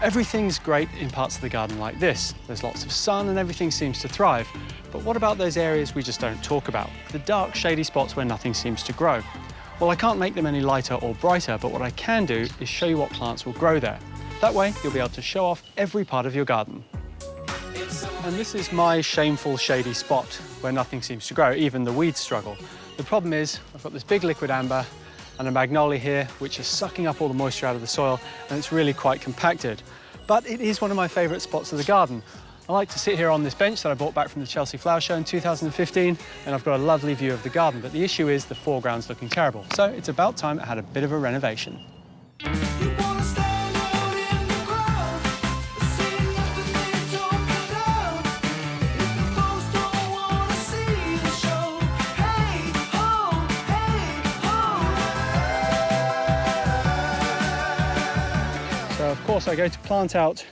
Everything's great in parts of the garden like this. There's lots of sun and everything seems to thrive. But what about those areas we just don't talk about? The dark, shady spots where nothing seems to grow. Well, I can't make them any lighter or brighter, but what I can do is show you what plants will grow there. That way, you'll be able to show off every part of your garden. And this is my shameful shady spot where nothing seems to grow, even the weeds struggle. The problem is, I've got this big liquid amber and a magnolia here, which is sucking up all the moisture out of the soil, and it's really quite compacted. But it is one of my favourite spots of the garden. I like to sit here on this bench that I bought back from the Chelsea Flower Show in 2015, and I've got a lovely view of the garden, but the issue is the foreground's looking terrible. So it's about time it had a bit of a renovation. So of course I go to plant out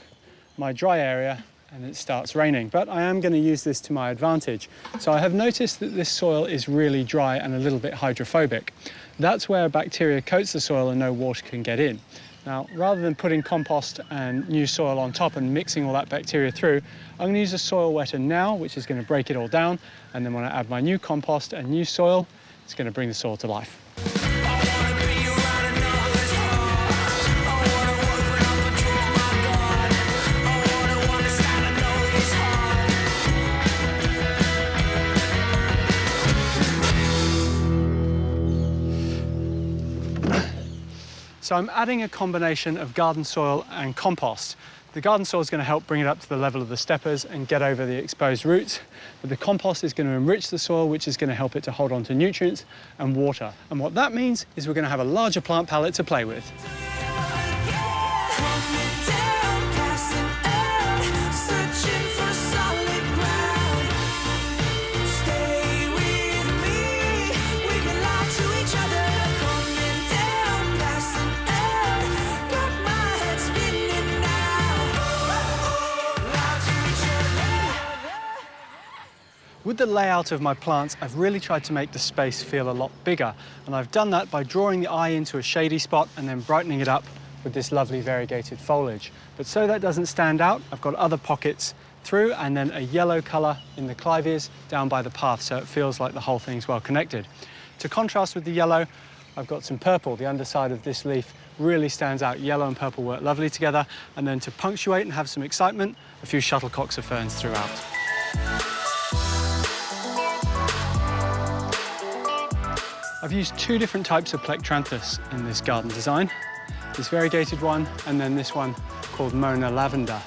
my dry area and it starts raining, but I am going to use this to my advantage. So I have noticed that this soil is really dry and a little bit hydrophobic. That's where bacteria coats the soil and no water can get in. Now, rather than putting compost and new soil on top and mixing all that bacteria through, I'm going to use a soil wetter now, which is going to break it all down, and then when I add my new compost and new soil, it's going to bring the soil to life. So I'm adding a combination of garden soil and compost. The garden soil is going to help bring it up to the level of the steppers and get over the exposed roots, but the compost is going to enrich the soil, which is going to help it to hold on to nutrients and water. And what that means is we're going to have a larger plant palette to play with. With the layout of my plants, I've really tried to make the space feel a lot bigger, and I've done that by drawing the eye into a shady spot and then brightening it up with this lovely variegated foliage. But so that doesn't stand out, I've got other pockets through and then a yellow colour in the clivias down by the path, so it feels like the whole thing's well connected. To contrast with the yellow, I've got some purple. The underside of this leaf really stands out. Yellow and purple work lovely together, and then to punctuate and have some excitement, a few shuttlecocks of ferns throughout. I've used two different types of plectranthus in this garden design. This variegated one and then this one called Mona Lavender.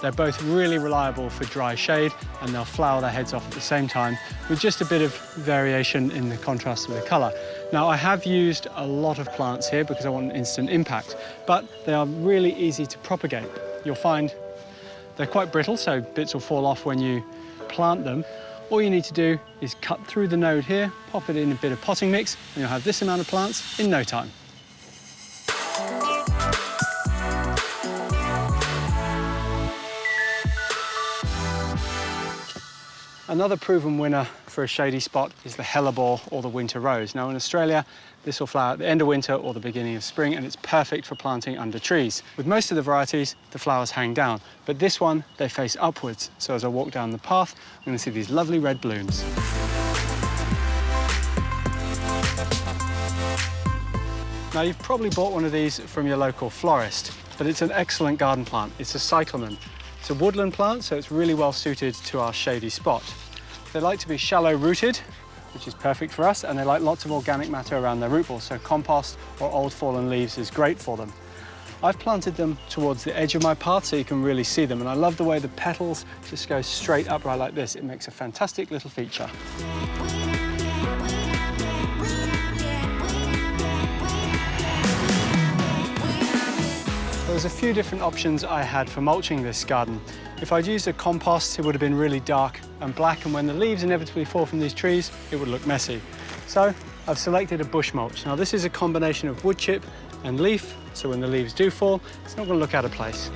They're both really reliable for dry shade and they'll flower their heads off at the same time with just a bit of variation in the contrast of the colour. Now I have used a lot of plants here because I want an instant impact, but they are really easy to propagate. You'll find they're quite brittle, so bits will fall off when you plant them. All you need to do is cut through the node here, pop it in a bit of potting mix, and you'll have this amount of plants in no time. Another proven winner for a shady spot is the hellebore or the winter rose. Now in Australia, this will flower at the end of winter or the beginning of spring, and it's perfect for planting under trees. With most of the varieties, the flowers hang down, but this one, they face upwards. So as I walk down the path, I'm going to see these lovely red blooms. Now you've probably bought one of these from your local florist, but it's an excellent garden plant. It's a cyclamen. It's a woodland plant, so it's really well suited to our shady spot. They like to be shallow rooted, which is perfect for us, and they like lots of organic matter around their root balls, so compost or old fallen leaves is great for them. I've planted them towards the edge of my path so you can really see them, and I love the way the petals just go straight upright like this. It makes a fantastic little feature. There's a few different options I had for mulching this garden. If I'd used a compost, it would have been really dark and black, and when the leaves inevitably fall from these trees, it would look messy. So I've selected a bush mulch. Now this is a combination of wood chip and leaf, so when the leaves do fall, it's not going to look out of place.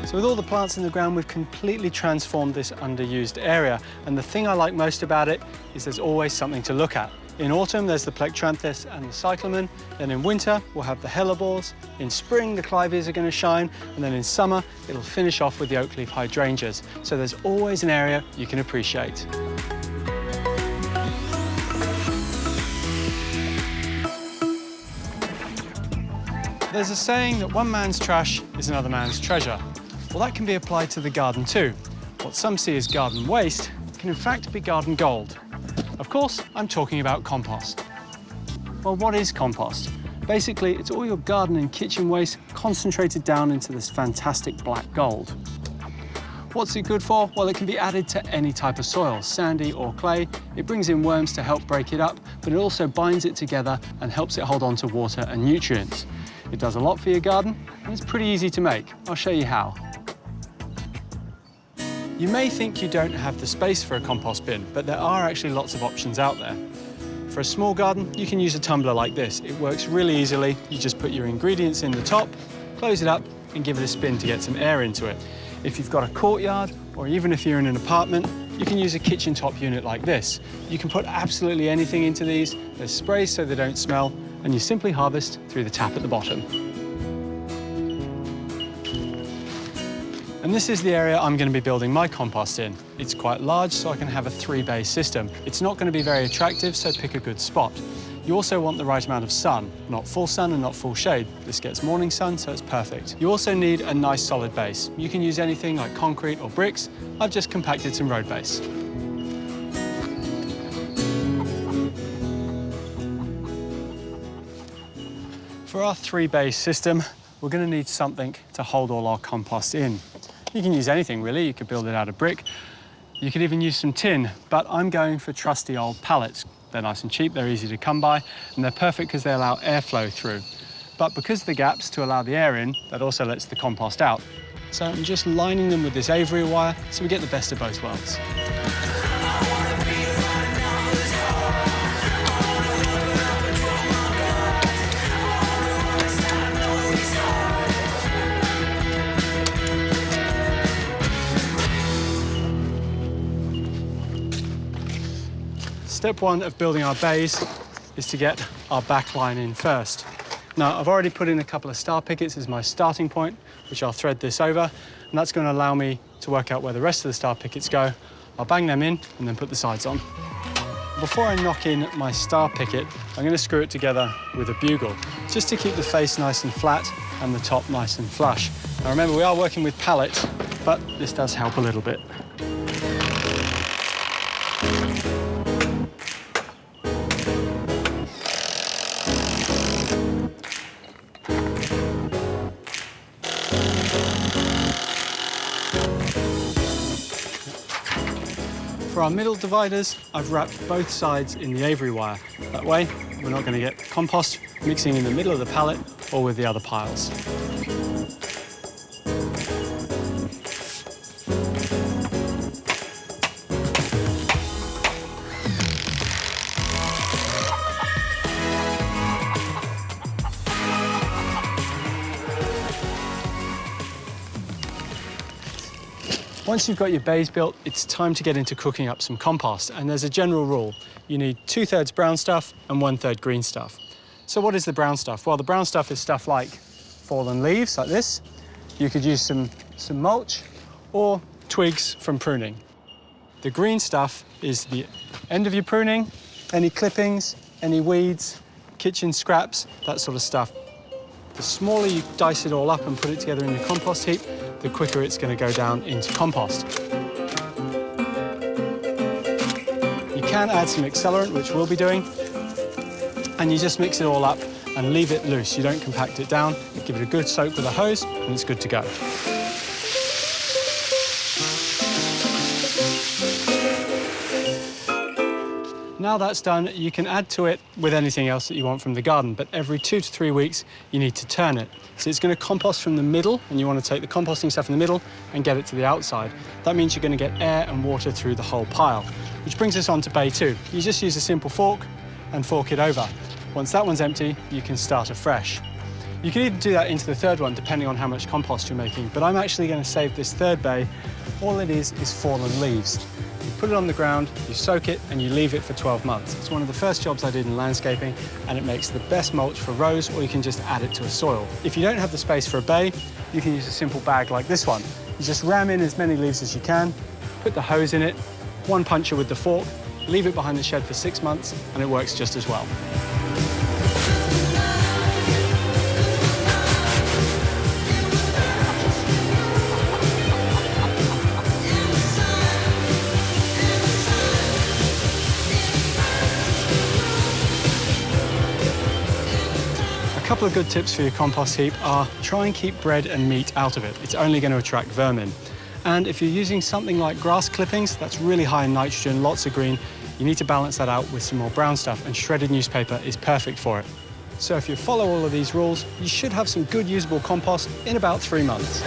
So with all the plants in the ground, we've completely transformed this underused area, and the thing I like most about it is there's always something to look at. In autumn, there's the plectranthus and the cyclamen. Then in winter, we'll have the hellebores. In spring, the clivias are going to shine. And then in summer, it'll finish off with the oak leaf hydrangeas. So there's always an area you can appreciate. There's a saying that one man's trash is another man's treasure. Well, that can be applied to the garden too. What some see as garden waste can in fact be garden gold. Of course, I'm talking about compost. Well, what is compost? Basically, it's all your garden and kitchen waste concentrated down into this fantastic black gold. What's it good for? Well, it can be added to any type of soil, sandy or clay. It brings in worms to help break it up, but it also binds it together and helps it hold on to water and nutrients. It does a lot for your garden, and it's pretty easy to make. I'll show you how. You may think you don't have the space for a compost bin, but there are actually lots of options out there. For a small garden, you can use a tumbler like this. It works really easily. You just put your ingredients in the top, close it up, and give it a spin to get some air into it. If you've got a courtyard, or even if you're in an apartment, you can use a kitchen top unit like this. You can put absolutely anything into these. There's sprays so they don't smell, and you simply harvest through the tap at the bottom. And this is the area I'm going to be building my compost in. It's quite large, so I can have a 3-bay system. It's not going to be very attractive, so pick a good spot. You also want the right amount of sun, not full sun and not full shade. This gets morning sun, so it's perfect. You also need a nice solid base. You can use anything like concrete or bricks. I've just compacted some road base. For our 3-bay system, we're going to need something to hold all our compost in. You can use anything really. You could build it out of brick. You could even use some tin, but I'm going for trusty old pallets. They're nice and cheap, they're easy to come by, and they're perfect because they allow airflow through. But because of the gaps to allow the air in, that also lets the compost out. So I'm just lining them with this Avery wire so we get the best of both worlds. Step 1 of building our bays is to get our back line in first. Now, I've already put in a couple of star pickets as my starting point, which I'll thread this over, and that's going to allow me to work out where the rest of the star pickets go. I'll bang them in and then put the sides on. Before I knock in my star picket, I'm going to screw it together with a bugle, just to keep the face nice and flat and the top nice and flush. Now remember, we are working with pallets, but this does help a little bit. For our middle dividers, I've wrapped both sides in the Avery wire. That way, we're not going to get compost mixing in the middle of the pallet or with the other piles. Once you've got your bays built, it's time to get into cooking up some compost, and there's a general rule. You need 2/3 brown stuff and 1/3 green stuff. So what is the brown stuff? Well, the brown stuff is stuff like fallen leaves, like this. You could use some mulch or twigs from pruning. The green stuff is the end of your pruning, any clippings, any weeds, kitchen scraps, that sort of stuff. The smaller you dice it all up and put it together in your compost heap, the quicker it's going to go down into compost. You can add some accelerant, which we'll be doing, and you just mix it all up and leave it loose. You don't compact it down, give it a good soak with a hose, and it's good to go. Now that's done, you can add to it with anything else that you want from the garden, but every 2 to 3 weeks, you need to turn it. So it's going to compost from the middle, and you want to take the composting stuff in the middle and get it to the outside. That means you're going to get air and water through the whole pile, which brings us on to bay 2. You just use a simple fork and fork it over. Once that one's empty, you can start afresh. You can even do that into the 3rd one, depending on how much compost you're making, but I'm actually going to save this 3rd bay. All it is fallen leaves. You put it on the ground, you soak it, and you leave it for 12 months. It's one of the first jobs I did in landscaping, and it makes the best mulch for rows, or you can just add it to a soil. If you don't have the space for a bay, you can use a simple bag like this one. You just ram in as many leaves as you can, put the hose in it, one puncher with the fork, leave it behind the shed for 6 months, and it works just as well. A couple of good tips for your compost heap are try and keep bread and meat out of it. It's only going to attract vermin. And if you're using something like grass clippings, that's really high in nitrogen, lots of green, you need to balance that out with some more brown stuff, and shredded newspaper is perfect for it. So if you follow all of these rules, you should have some good usable compost in about 3 months.